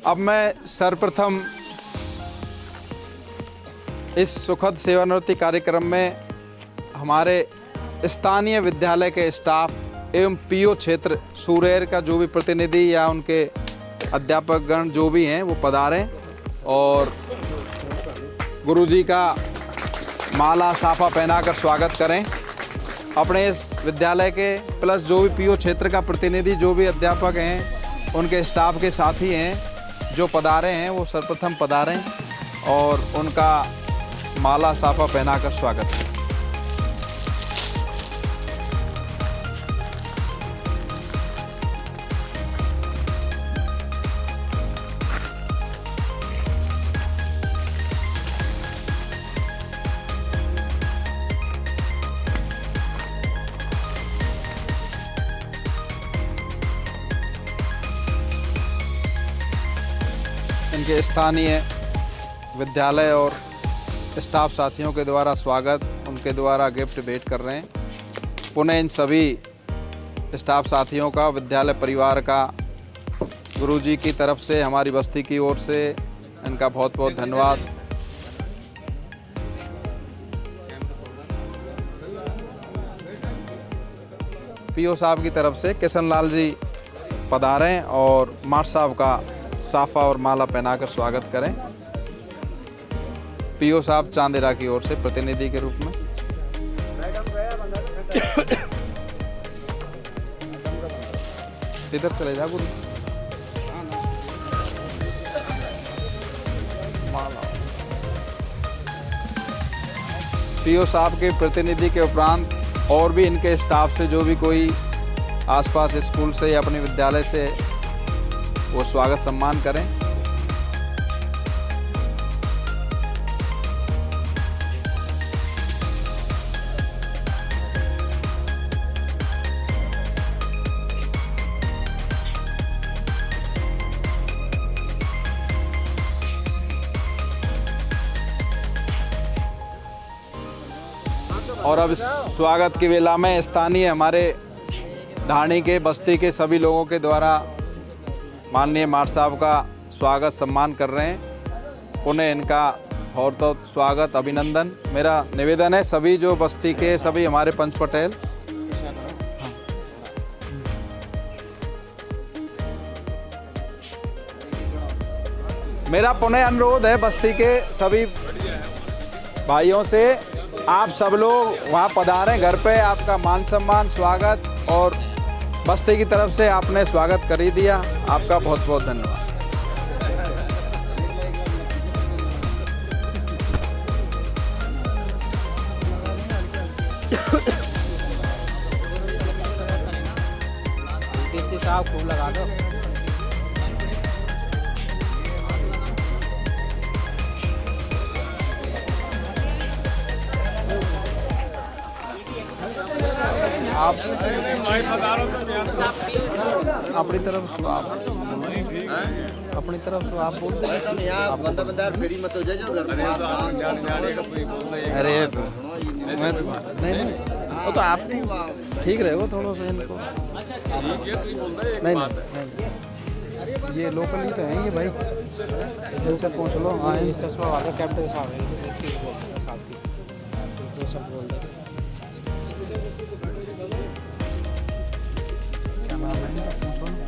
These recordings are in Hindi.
अब मैं सर्वप्रथम इस सुखद सेवानिवृत्ति कार्यक्रम में हमारे स्थानीय विद्यालय के स्टाफ एवं पीओ क्षेत्र सुरेर का जो भी प्रतिनिधि या उनके अध्यापक गण जो भी हैं वो पधारें और गुरुजी का माला साफा पहनाकर स्वागत करें। अपने इस विद्यालय के प्लस जो भी पीओ क्षेत्र का प्रतिनिधि जो भी अध्यापक हैं उनके स्टाफ के साथी हैं जो पधारे हैं वो सर्वप्रथम पधारें और उनका माला साफा पहनाकर स्वागत करें। इनके स्थानीय विद्यालय और स्टाफ साथियों के द्वारा स्वागत, उनके द्वारा गिफ्ट भेंट कर रहे हैं। पुनः इन सभी स्टाफ साथियों का विद्यालय परिवार का गुरुजी की तरफ से हमारी बस्ती की ओर से इनका बहुत बहुत धन्यवाद। पीओ साहब की तरफ से किशन लाल जी पधारें और माठ साहब का साफा और माला पहनाकर स्वागत करें। पीओ साहब चांदेरा की ओर से प्रतिनिधि के रूप में। इधर चले जा गुरु। पीओ साहब के प्रतिनिधि के उपरांत और भी इनके स्टाफ से जो भी कोई आसपास स्कूल से या अपने विद्यालय से वो स्वागत सम्मान करें। और अब स्वागत की वेला में स्थानीय हमारे ढाणी के बस्ती के सभी लोगों के द्वारा माननीय माठ साहब का स्वागत सम्मान कर रहे हैं। पुनः इनका बहुत बहुत स्वागत, अभिनंदन। मेरा निवेदन है सभी जो बस्ती के सभी हमारे पंच पटेल मेरा पुनः अनुरोध है बस्ती के सभी भाइयों से, आप सब लोग वहाँ पधारें। घर पे आपका मान सम्मान स्वागत और बस्ती की तरफ से आपने स्वागत कर ही दिया। आपका बहुत बहुत धन्यवाद। साहब खूब लगा दो। आप अपनी तरफ से आप बोलते अरे नहीं वो तो आप ठीक रहेगा थोड़ा सा इनको। नहीं ये लोकल ही तो हैं ये भाई, इनसे पूछ लो। हाँ इनसे सवाल कैप्टन साहब है इसके साथ ही सब बोल रहे। क्या नाम है इनका पूछो ना।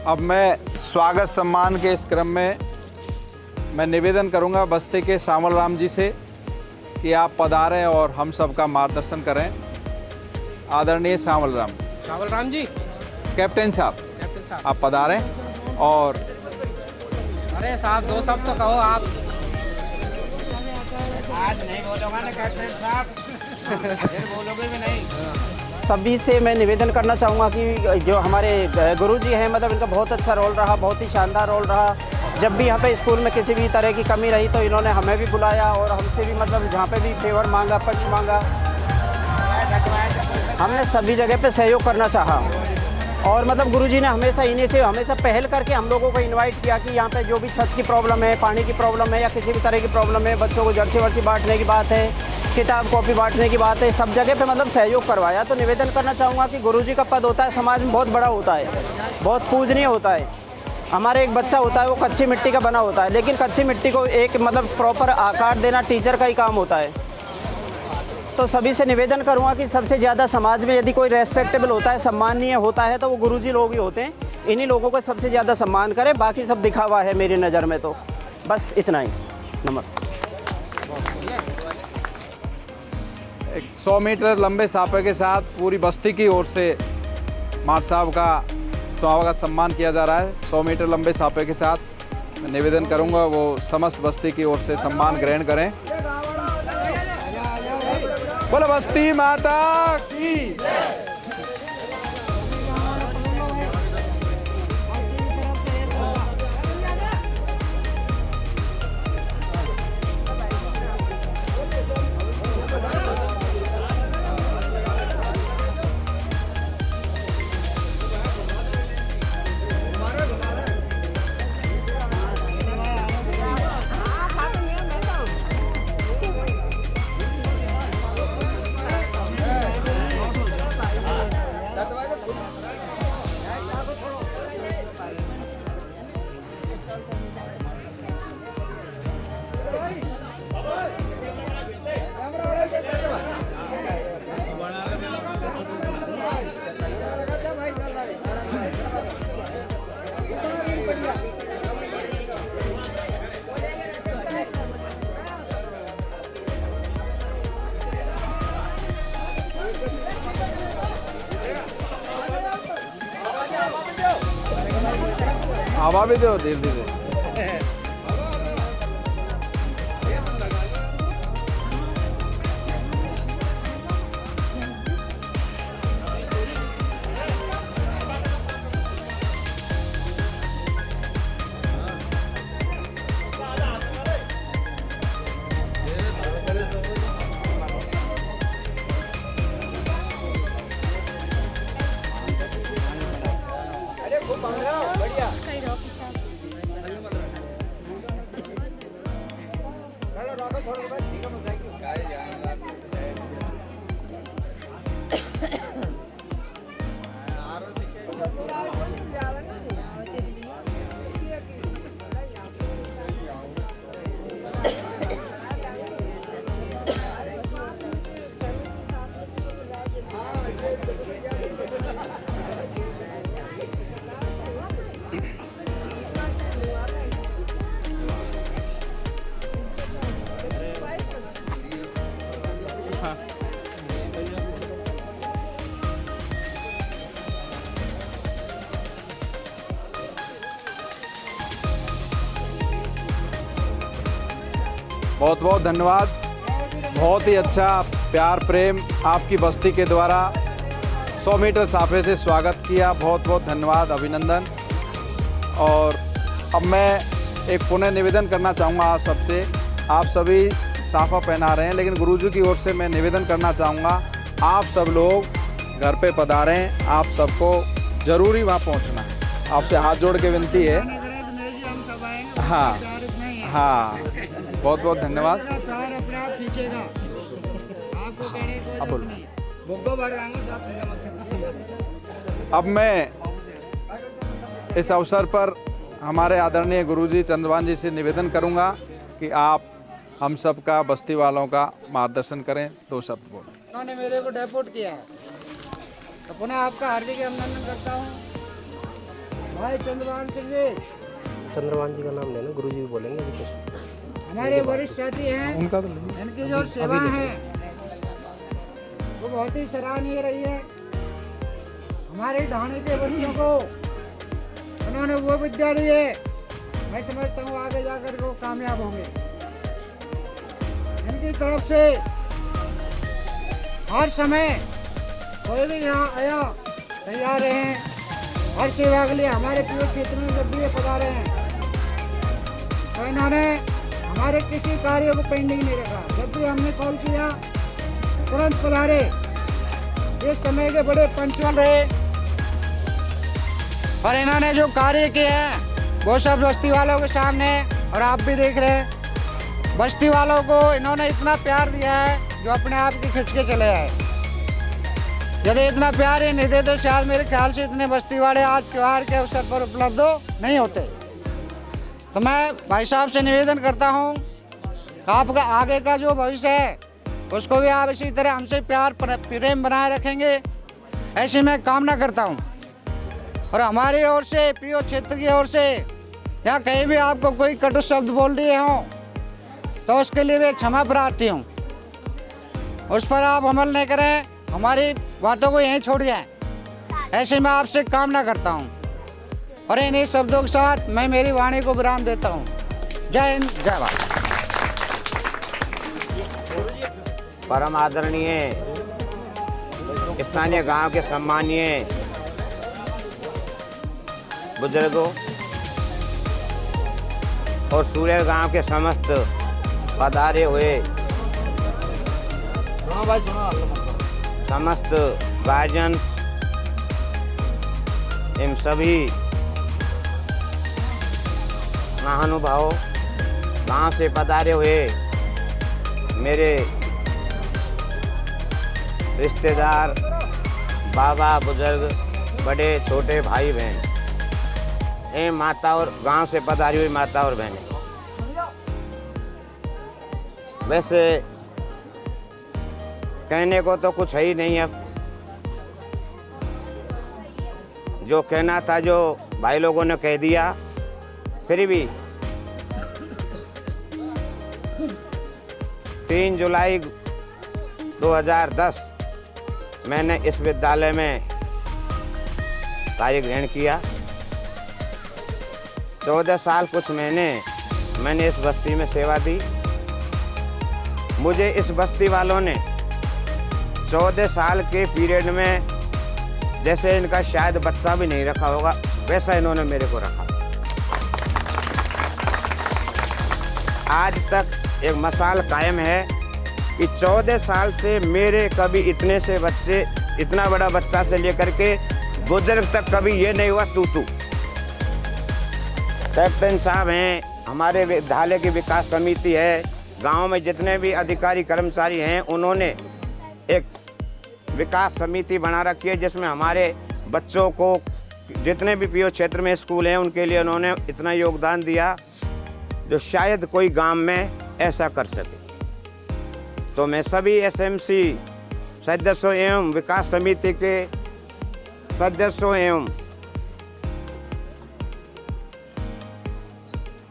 अब मैं स्वागत सम्मान के इस क्रम में मैं निवेदन करूंगा बस्ती के सामल राम जी से कि आप पधारें और हम सबका मार्गदर्शन करें। आदरणीय सामल राम जी, कैप्टन साहब आप पधारें और अरे साहब 2 शब्द तो कहो आप। आज नहीं बोलूँगा ना कैप्टन साहब, फिर बोलोगे भी नहीं। सभी से मैं निवेदन करना चाहूँगा कि जो हमारे गुरुजी हैं, मतलब इनका बहुत अच्छा रोल रहा, बहुत ही शानदार रोल रहा। जब भी यहाँ पे स्कूल में किसी भी तरह की कमी रही तो इन्होंने हमें भी बुलाया और हमसे भी मतलब जहाँ पे भी फेवर मांगा, पक्ष मांगा, हमने सभी जगह पे सहयोग करना चाहा। और मतलब गुरुजी ने हमेशा इन्हीं से हमेशा पहल करके हम लोगों को इनवाइट किया कि यहाँ पे जो भी छत की प्रॉब्लम है, पानी की प्रॉब्लम है या किसी भी तरह की प्रॉब्लम है, बच्चों को जर्सी वर्सी बांटने की बात है, किताब कॉपी बांटने की बात है, सब जगह पे मतलब सहयोग करवाया। तो निवेदन करना चाहूँगा कि गुरुजी का पद होता है समाज में बहुत बड़ा होता है, बहुत पूजनीय होता है। हमारे एक बच्चा होता है वो कच्ची मिट्टी का बना होता है, लेकिन कच्ची मिट्टी को एक मतलब प्रॉपर आकार देना टीचर का ही काम होता है। तो सभी से निवेदन करूँगा कि सबसे ज़्यादा समाज में यदि कोई रेस्पेक्टेबल होता है, सम्माननीय होता है तो वो गुरुजी लोग ही होते हैं। इन्हीं लोगों को सबसे ज़्यादा सम्मान करें, बाकी सब दिखावा है मेरी नज़र में। तो बस इतना ही, नमस्ते। 100 मीटर लंबे साफे के साथ पूरी बस्ती की ओर से माठ साहब का स्वागत सम्मान किया जा रहा है। 100 मीटर लंबे साफे के साथ मैं निवेदन करूंगा वो समस्त बस्ती की ओर से सम्मान ग्रहण करें। बोलो बस्ती माता की। हवा भी दो धीरे धीरे। बहुत बहुत धन्यवाद। बहुत ही अच्छा प्यार प्रेम आपकी बस्ती के द्वारा 100 मीटर साफे से स्वागत किया। बहुत बहुत धन्यवाद, अभिनंदन। और अब मैं एक पुनः निवेदन करना चाहूँगा आप सबसे। आप सभी साफा पहना रहे हैं, लेकिन गुरुजी की ओर से मैं निवेदन करना चाहूँगा आप सब लोग घर पे पधारें। आप सबको ज़रूरी वहाँ पहुँचना है। आपसे हाथ जोड़ के विनती है। हाँ हाँ, बहुत बहुत धन्यवाद। अब बोलो। अब मैं इस अवसर पर हमारे आदरणीय गुरुजी चंद्रभान जी से निवेदन करूंगा कि आप हम सब का, बस्ती वालों का मार्गदर्शन करें। 2 शब्द बोलें। उन्होंने मेरे को डेपोट किया है, तो पुनः आपका हार्दिक अभिनंदन करता हूँ भाई चंद्रभान सिंह जी। चंद्रभान जी का नाम लेना, गुरुजी भी बोलेंगे। हमारे वरिष्ठ साथी हैं, उनका तो इनकी जो सेवा है वो बहुत ही सराहनीय रही है। हमारे ढाणे के बच्चों को उन्होंने वो विद्या दी है, मैं समझता हूँ आगे जाकर वो कामयाब होंगे। इनकी तरफ से हर समय कोई भी यहाँ आया तैयार हैं, हर सेवा के लिए। हमारे पूरे क्षेत्र में जब भी ये पधारे हैं तो इन्होंने हमारे किसी कार्य को पेंडिंग नहीं रखा। जब भी हमने कॉल किया तुरंत पधारे। इस समय के बड़े पंचुअल रहे और इन्होंने जो कार्य किए हैं वो सब बस्ती वालों के सामने, और आप भी देख रहे हैं बस्ती वालों को इन्होंने इतना प्यार दिया है जो अपने आप की खिंच के चले आए। यदि इतना प्यार ही नहीं देते शायद मेरे ख्याल से इतने बस्ती वाले आज त्योहार के अवसर पर उपलब्ध नहीं होते। तो मैं भाई साहब से निवेदन करता हूँ, आपका आगे का जो भविष्य है उसको भी आप इसी तरह हमसे प्यार प्रेम बनाए रखेंगे, ऐसी मैं कामना करता हूँ। और हमारी ओर से, पीओ क्षेत्र की ओर से, या कहीं भी आपको कोई कटु शब्द बोल दिए हों तो उसके लिए भी क्षमा प्रार्थी हूँ। उस पर आप अमल नहीं करें, हमारी बातों को यहीं छोड़ जाएं, ऐसे मैं आपसे कामना करता हूँ। और इन्हीं शब्दों के साथ मैं मेरी वाणी को विराम देता हूँ। जय हिंद, जय भारत। परम आदरणीय स्थानीय गांव के सम्मानीय बुजुर्गों और सूर्य गांव के समस्त पधारे हुए समस्त गार्जियन एवं सभी महानुभावों, गांव से पधारे हुए मेरे रिश्तेदार, बाबा, बुजुर्ग, बड़े छोटे भाई बहन एवं माता और गांव से पधारी हुई माता और बहनें। वैसे कहने को तो कुछ है ही नहीं, अब जो कहना था जो भाई लोगों ने कह दिया। फिर भी 3 जुलाई 2010 मैंने इस विद्यालय में कार्य ग्रहण किया। 14 साल कुछ महीने मैंने इस बस्ती में सेवा दी। मुझे इस बस्ती वालों ने 14 साल के पीरियड में जैसे इनका शायद बच्चा भी नहीं रखा होगा वैसा इन्होंने मेरे को रखा। आज तक एक मिसाल कायम है कि 14 साल से मेरे कभी इतने से बच्चे, इतना बड़ा बच्चा से लेकर के बुजुर्ग तक कभी ये नहीं हुआ तू। कैप्टन साहब हैं, हमारे विद्यालय की विकास समिति है, गांव में जितने भी अधिकारी कर्मचारी हैं उन्होंने एक विकास समिति बना रखी है जिसमें हमारे बच्चों को जितने भी पीओ क्षेत्र में स्कूल हैं उनके लिए उन्होंने इतना योगदान दिया जो शायद कोई गांव में ऐसा कर सके। तो मैं सभी एसएमसी सदस्यों एवं विकास समिति के सदस्यों एवं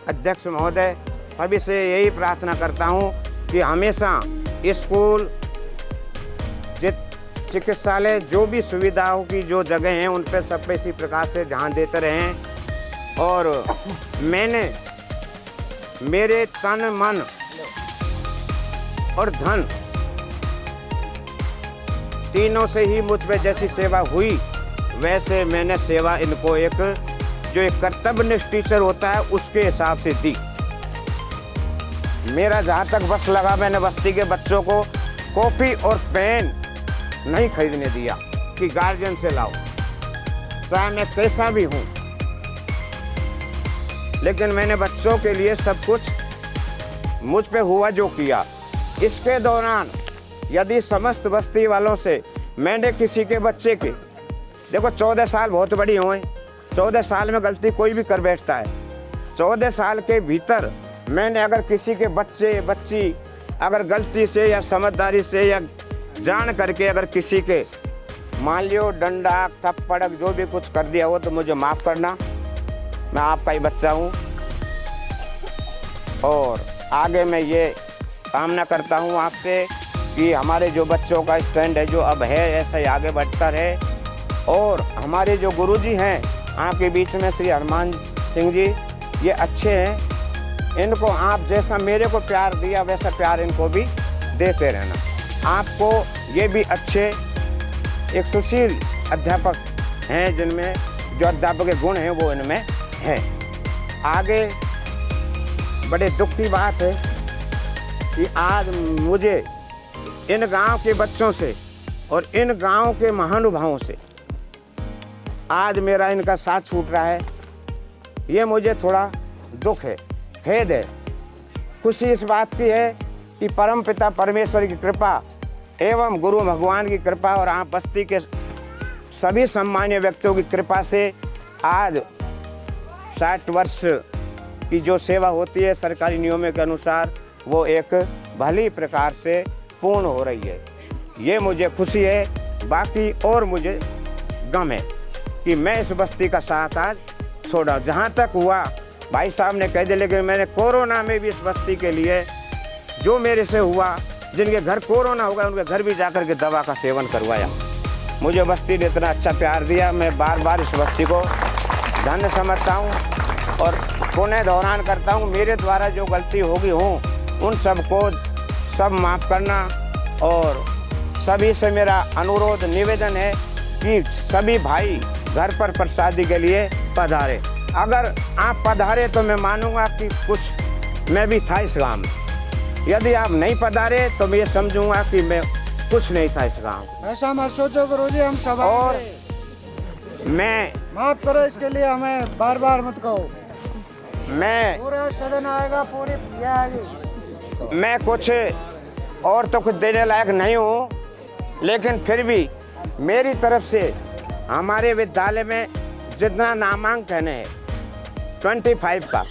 अध्यक्ष महोदय सभी से यही प्रार्थना करता हूं कि हमेशा स्कूल, चिकित्सालय, जो भी सुविधाओं की जो जगह हैं उन पर सब पे इसी प्रकार से ध्यान देते रहें। और मैंने मेरे तन, मन और धन तीनों से ही मुझ पे जैसी सेवा हुई वैसे मैंने सेवा इनको एक जो एक कर्तव्यनिष्ठ टीचर होता है उसके हिसाब से दी। मेरा जहाँ तक बस लगा मैंने बस्ती के बच्चों को कॉपी और पेन नहीं खरीदने दिया कि गार्जियन से लाओ, चाहे मैं कैसा भी हूँ, लेकिन मैंने बच्चों के लिए सब कुछ मुझ पे हुआ जो किया। इसके दौरान यदि समस्त बस्ती वालों से मैंने किसी के बच्चे के, देखो 14 साल बहुत बड़ी हुए, 14 साल में गलती कोई भी कर बैठता है। 14 साल के भीतर मैंने अगर किसी के बच्चे, बच्ची अगर गलती से या समझदारी से या जान करके अगर किसी के मान लियो डंडा, थप्पड़ जो भी कुछ कर दिया हो तो मुझे माफ़ करना, मैं आपका ही बच्चा हूँ। और आगे मैं ये कामना करता हूँ आपसे कि हमारे जो बच्चों का स्टैंड है जो अब है ऐसा ही आगे बढ़ता रहे और हमारे जो गुरुजी हैं आपके बीच में श्री हनुमान सिंह जी, ये अच्छे हैं। इनको आप जैसा मेरे को प्यार दिया वैसा प्यार इनको भी देते रहना। आपको ये भी अच्छे एक सुशील अध्यापक हैं, जिनमें जो अध्यापक के गुण हैं वो इनमें हैं। आगे बड़े दुख की बात है कि आज मुझे इन गांव के बच्चों से और इन गांव के महानुभावों से आज मेरा इनका साथ छूट रहा है। ये मुझे थोड़ा दुख है, खेद है। खुशी इस बात की है कि परम पिता परमेश्वर की कृपा एवं गुरु भगवान की कृपा और आप बस्ती के सभी सम्मानीय व्यक्तियों की कृपा से आज 60 वर्ष की जो सेवा होती है सरकारी नियमों के अनुसार वो एक भली प्रकार से पूर्ण हो रही है। ये मुझे खुशी है। बाकी और मुझे गम है कि मैं इस बस्ती का साथ आज छोड़ा। जहाँ तक हुआ भाई साहब ने कह दिया, लेकिन मैंने कोरोना में भी इस बस्ती के लिए जो मेरे से हुआ, जिनके घर कोरोना होगा उनके घर भी जाकर के दवा का सेवन करवाया। मुझे बस्ती ने इतना अच्छा प्यार दिया, मैं बार बार इस बस्ती को धन्य समझता हूँ और पुनः दोहरान करता हूँ। मेरे द्वारा जो गलती होगी उन सबको सब माफ़ करना। और सभी से मेरा अनुरोध निवेदन है कि सभी भाई घर पर प्रसादी के लिए पधारे। अगर आप पधारे तो मैं मानूंगा कि कुछ मैं भी था इस गाँव में। यदि आप नहीं पधारे तो मैं ये समझूंगा कि मैं कुछ नहीं था इस गाँव में। ऐसा मत सोचो गुरुजी, हम सब और मैं माफ करो, इसके लिए हमें बार बार मत कहो। मैं पूरा सदन आएगा, पूरी प्रिया आएगी। मैं कुछ और तो कुछ देने लायक नहीं हूँ, लेकिन फिर भी मेरी तरफ से हमारे विद्यालय में जितना नामांकन है 25 का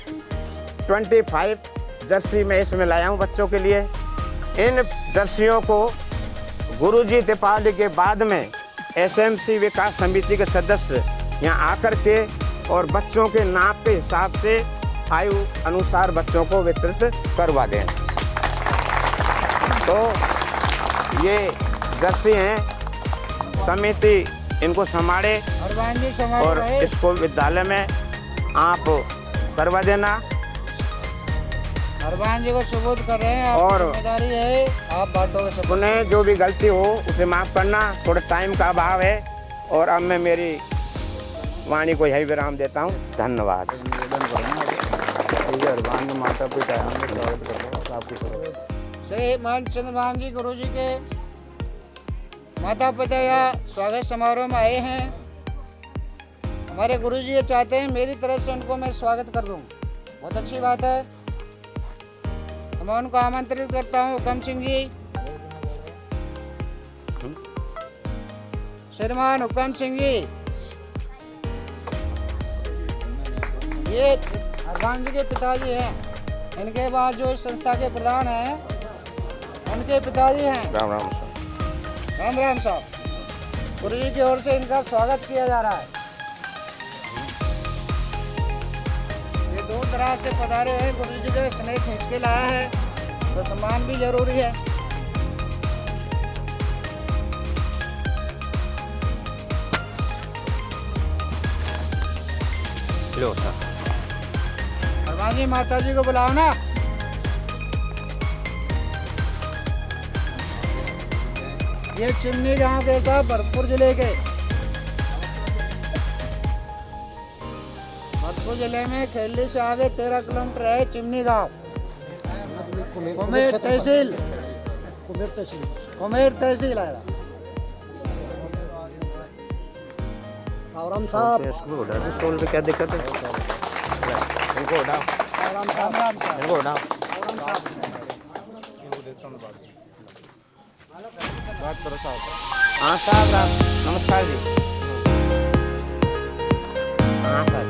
25 जर्सी मैं इसमें लाया हूँ बच्चों के लिए। इन जर्सियों को गुरुजी दीपावली के बाद में एसएमसी विकास समिति के सदस्य यहाँ आकर के और बच्चों के नाप के हिसाब से आयु अनुसार बच्चों को वितरित करवा दें। तो ये जर्सी हैं, समिति इनको संभाले और इसको विद्यालय में आप करवा देना। हरमान जी को सुबोध कर रहे हैं और जिम्मेदारी है, आप बांटोगे सब। उन्हें जो भी गलती हो उसे माफ़ करना। थोड़ा टाइम का अभाव है और अब मैं मेरी वाणी को यही विराम देता हूँ। धन्यवाद। माता पिता श्री मान चंद्रभान जी गुरु जी के माता पिता या स्वागत समारोह में आए हैं। हमारे गुरु जी ये चाहते हैं मेरी तरफ से उनको मैं स्वागत कर दूं। बहुत अच्छी बात है। मैं उनको आमंत्रित करता हूँ। हुकम सिंह जी, श्रीमान हुकम सिंह जी, ये हरमान जी के पिताजी हैं। इनके बाद जो इस संस्था के प्रधान हैं उनके पिताजी हैं। राम राम राम राम साहब। गुरु जी की ओर से इनका स्वागत किया जा रहा है। ये दूर दराज से पधारे हैं, गुरु जी के स्नेह खींच के लाया है तो सम्मान भी जरूरी है। लो सर। हनुमान जी माता जी को बुलाओ ना। ये चिमनी गांव के साथ भरतपुर जिले के, भरतपुर जिले में खेलड़ी से आगे 13 किलोमीटर है चिमनी गांव। कुमेर तहसील है। राम साहब, सोल पे क्या दिक्कत है? इनको उठाओ, इनको उठाओ। हाँ साहब, नमस्कार जी। हाँ सर।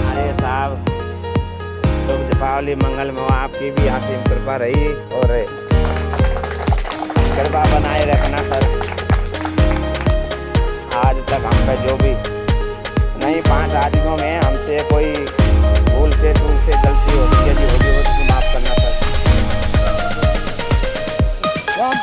अरे साहब, शुभ दीपावली मंगल में आपकी भी असीम कृपा रही और कृपा बनाए रखना सर। आज तक हम पे जो भी नहीं 5 आदमियों में हमसे कोई भूल से तुमसे गलती होती यदि होगी हो तो माफ़ करना सर। हम